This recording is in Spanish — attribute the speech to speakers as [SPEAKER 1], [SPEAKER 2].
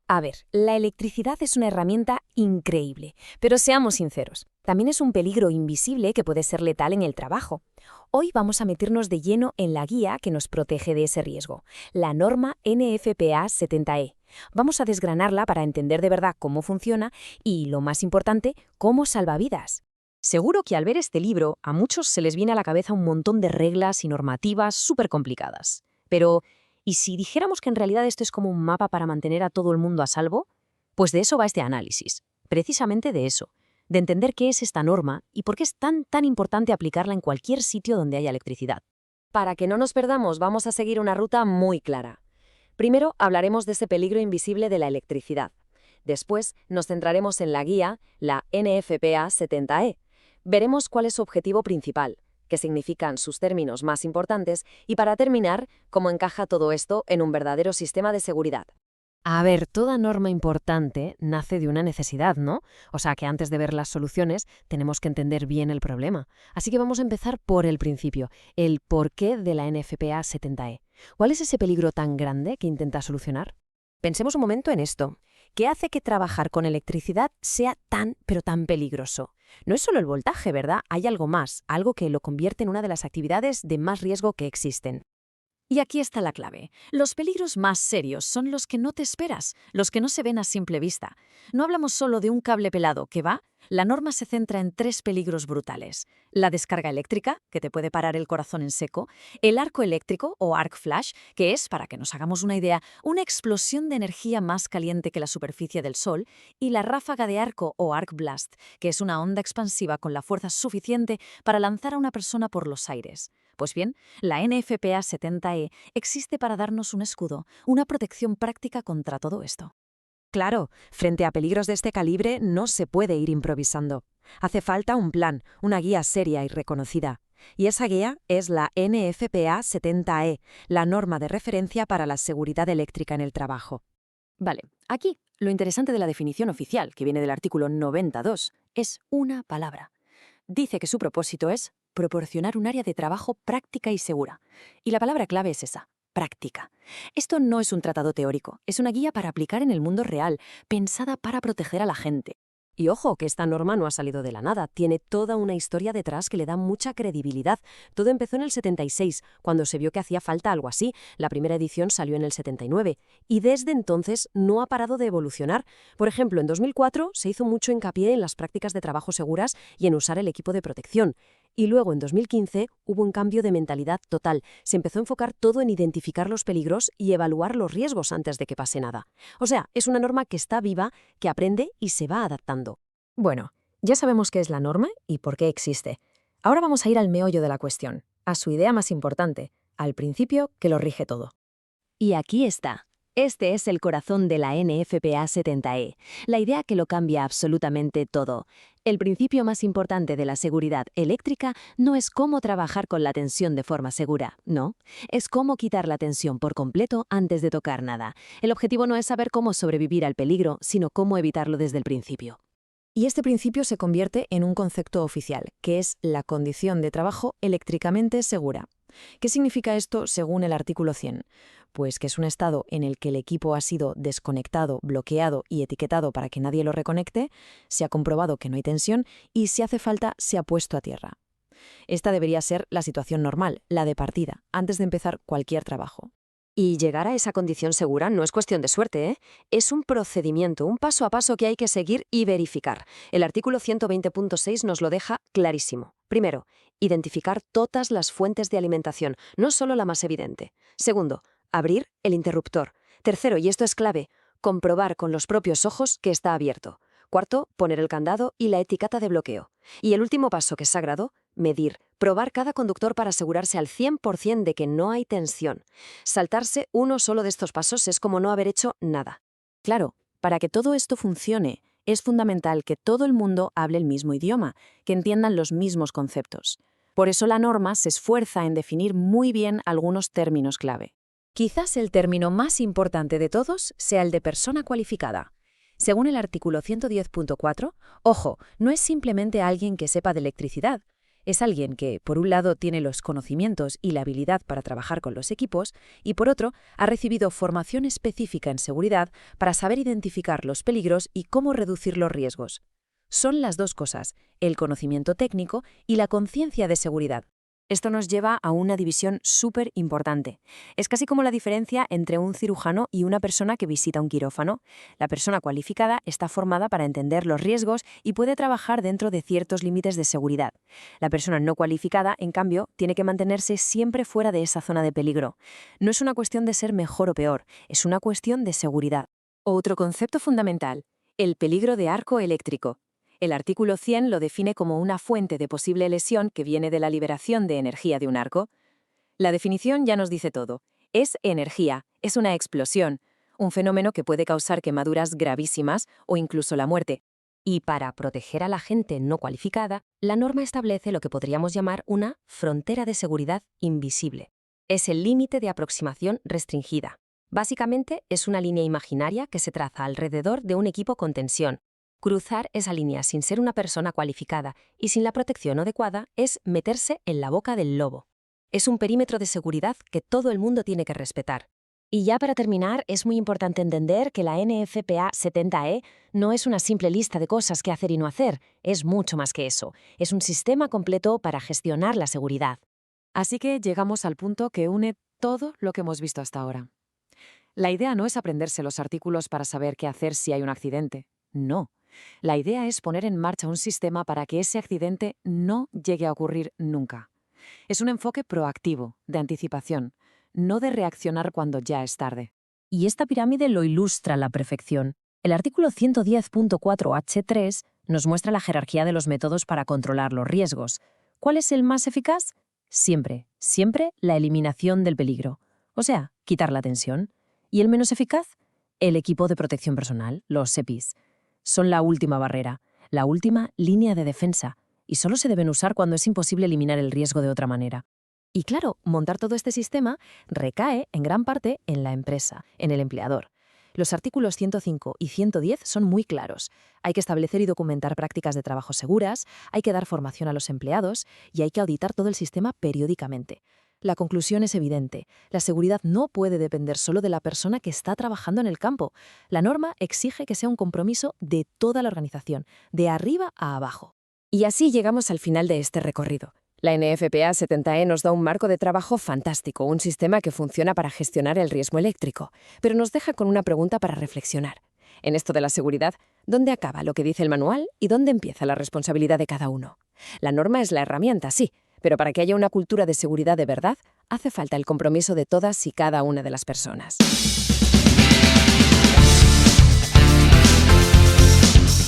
[SPEAKER 1] A ver, la electricidad es una herramienta increíble, pero seamos sinceros, también es un peligro invisible que puede ser letal en el trabajo. Hoy vamos a meternos de lleno en la guía que nos protege de ese riesgo, la norma NFPA 70E. Vamos a desgranarla para entender de verdad cómo funciona y, lo más importante, cómo salva vidas. Seguro que al ver este libro, a muchos se les viene a la cabeza un montón de reglas y normativas súper complicadas. Pero, ¿y si dijéramos que en realidad esto es como un mapa para mantener a todo el mundo a salvo? Pues de eso va este análisis, precisamente de eso, de entender qué es esta norma y por qué es tan importante aplicarla en cualquier sitio donde haya electricidad. Para que no nos perdamos, vamos a seguir una ruta muy clara. Primero hablaremos de ese peligro invisible de la electricidad. Después nos centraremos en la guía, la NFPA 70E. Veremos cuál es su objetivo principal, qué significan sus términos más importantes y, para terminar, cómo encaja todo esto en un verdadero sistema de seguridad. A ver, toda norma importante nace de una necesidad, ¿no? O sea que antes de ver las soluciones tenemos que entender bien el problema. Así que vamos a empezar por el principio, el porqué de la NFPA 70E. ¿Cuál es ese peligro tan grande que intenta solucionar? Pensemos un momento en esto. ¿Qué hace que trabajar con electricidad sea pero tan peligroso? No es solo el voltaje, ¿verdad? Hay algo más, algo que lo convierte en una de las actividades de más riesgo que existen. Y aquí está la clave. Los peligros más serios son los que no te esperas, los que no se ven a simple vista. No hablamos solo de un cable pelado, ¿qué va? La norma se centra en 3 peligros brutales. La descarga eléctrica, que te puede parar el corazón en seco, el arco eléctrico o arc flash, que es, para que nos hagamos una idea, una explosión de energía más caliente que la superficie del Sol, y la ráfaga de arco o arc blast, que es una onda expansiva con la fuerza suficiente para lanzar a una persona por los aires. Pues bien, la NFPA 70E existe para darnos un escudo, una protección práctica contra todo esto. Claro, frente a peligros de este calibre no se puede ir improvisando. Hace falta un plan, una guía seria y reconocida. Y esa guía es la NFPA 70E, la norma de referencia para la seguridad eléctrica en el trabajo. Vale, aquí lo interesante de la definición oficial, que viene del artículo 92, es una palabra. Dice que su propósito es proporcionar un área de trabajo práctica y segura. Y la palabra clave es esa, práctica. Esto no es un tratado teórico, es una guía para aplicar en el mundo real, pensada para proteger a la gente. Y ojo, que esta norma no ha salido de la nada, tiene toda una historia detrás que le da mucha credibilidad. Todo empezó en el 76, cuando se vio que hacía falta algo así. La primera edición salió en el 79, y desde entonces no ha parado de evolucionar. Por ejemplo, en 2004 se hizo mucho hincapié en las prácticas de trabajo seguras y en usar el equipo de protección. Y luego, en 2015, hubo un cambio de mentalidad total. Se empezó a enfocar todo en identificar los peligros y evaluar los riesgos antes de que pase nada. O sea, es una norma que está viva, que aprende y se va adaptando. Bueno, ya sabemos qué es la norma y por qué existe. Ahora vamos a ir al meollo de la cuestión, a su idea más importante, al principio que lo rige todo. Y aquí está. Este es el corazón de la NFPA 70E, la idea que lo cambia absolutamente todo. El principio más importante de la seguridad eléctrica no es cómo trabajar con la tensión de forma segura, no. Es cómo quitar la tensión por completo antes de tocar nada. El objetivo no es saber cómo sobrevivir al peligro, sino cómo evitarlo desde el principio. Y este principio se convierte en un concepto oficial, que es la condición de trabajo eléctricamente segura. ¿Qué significa esto según el artículo 100? Pues que es un estado en el que el equipo ha sido desconectado, bloqueado y etiquetado para que nadie lo reconecte, se ha comprobado que no hay tensión y, si hace falta, se ha puesto a tierra. Esta debería ser la situación normal, la de partida, antes de empezar cualquier trabajo. Y llegar a esa condición segura no es cuestión de suerte, ¿eh? Es un procedimiento, un paso a paso que hay que seguir y verificar. El artículo 120.6 nos lo deja clarísimo. Primero, identificar todas las fuentes de alimentación, no solo la más evidente. Segundo, abrir el interruptor. Tercero, y esto es clave, comprobar con los propios ojos que está abierto. Cuarto, poner el candado y la etiqueta de bloqueo. Y el último paso, que es sagrado, medir, probar cada conductor para asegurarse al 100% de que no hay tensión. Saltarse uno solo de estos pasos es como no haber hecho nada. Claro, para que todo esto funcione, es fundamental que todo el mundo hable el mismo idioma, que entiendan los mismos conceptos. Por eso la norma se esfuerza en definir muy bien algunos términos clave. Quizás el término más importante de todos sea el de persona cualificada. Según el artículo 110.4, ojo, no es simplemente alguien que sepa de electricidad. Es alguien que, por un lado, tiene los conocimientos y la habilidad para trabajar con los equipos y, por otro, ha recibido formación específica en seguridad para saber identificar los peligros y cómo reducir los riesgos. Son las dos cosas, el conocimiento técnico y la conciencia de seguridad. Esto nos lleva a una división súper importante. Es casi como la diferencia entre un cirujano y una persona que visita un quirófano. La persona cualificada está formada para entender los riesgos y puede trabajar dentro de ciertos límites de seguridad. La persona no cualificada, en cambio, tiene que mantenerse siempre fuera de esa zona de peligro. No es una cuestión de ser mejor o peor, es una cuestión de seguridad. Otro concepto fundamental, el peligro de arco eléctrico. El artículo 100 lo define como una fuente de posible lesión que viene de la liberación de energía de un arco. La definición ya nos dice todo. Es energía, es una explosión, un fenómeno que puede causar quemaduras gravísimas o incluso la muerte. Y para proteger a la gente no cualificada, la norma establece lo que podríamos llamar una frontera de seguridad invisible. Es el límite de aproximación restringida. Básicamente, es una línea imaginaria que se traza alrededor de un equipo con tensión. Cruzar esa línea sin ser una persona cualificada y sin la protección adecuada es meterse en la boca del lobo. Es un perímetro de seguridad que todo el mundo tiene que respetar. Y ya para terminar, es muy importante entender que la NFPA 70E no es una simple lista de cosas que hacer y no hacer, es mucho más que eso. Es un sistema completo para gestionar la seguridad. Así que llegamos al punto que une todo lo que hemos visto hasta ahora. La idea no es aprenderse los artículos para saber qué hacer si hay un accidente. No. La idea es poner en marcha un sistema para que ese accidente no llegue a ocurrir nunca. Es un enfoque proactivo, de anticipación, no de reaccionar cuando ya es tarde. Y esta pirámide lo ilustra a la perfección. El artículo 110.4H3 nos muestra la jerarquía de los métodos para controlar los riesgos. ¿Cuál es el más eficaz? Siempre la eliminación del peligro, o sea, quitar la tensión. ¿Y el menos eficaz? El equipo de protección personal, los EPIs. Son la última barrera, la última línea de defensa, y solo se deben usar cuando es imposible eliminar el riesgo de otra manera. Y claro, montar todo este sistema recae en gran parte en la empresa, en el empleador. Los artículos 105 y 110 son muy claros. Hay que establecer y documentar prácticas de trabajo seguras, hay que dar formación a los empleados y hay que auditar todo el sistema periódicamente. La conclusión es evidente. La seguridad no puede depender solo de la persona que está trabajando en el campo. La norma exige que sea un compromiso de toda la organización, de arriba a abajo. Y así llegamos al final de este recorrido. La NFPA 70E nos da un marco de trabajo fantástico, un sistema que funciona para gestionar el riesgo eléctrico, pero nos deja con una pregunta para reflexionar. En esto de la seguridad, ¿dónde acaba lo que dice el manual y dónde empieza la responsabilidad de cada uno? La norma es la herramienta, sí, pero para que haya una cultura de seguridad de verdad, hace falta el compromiso de todas y cada una de las personas.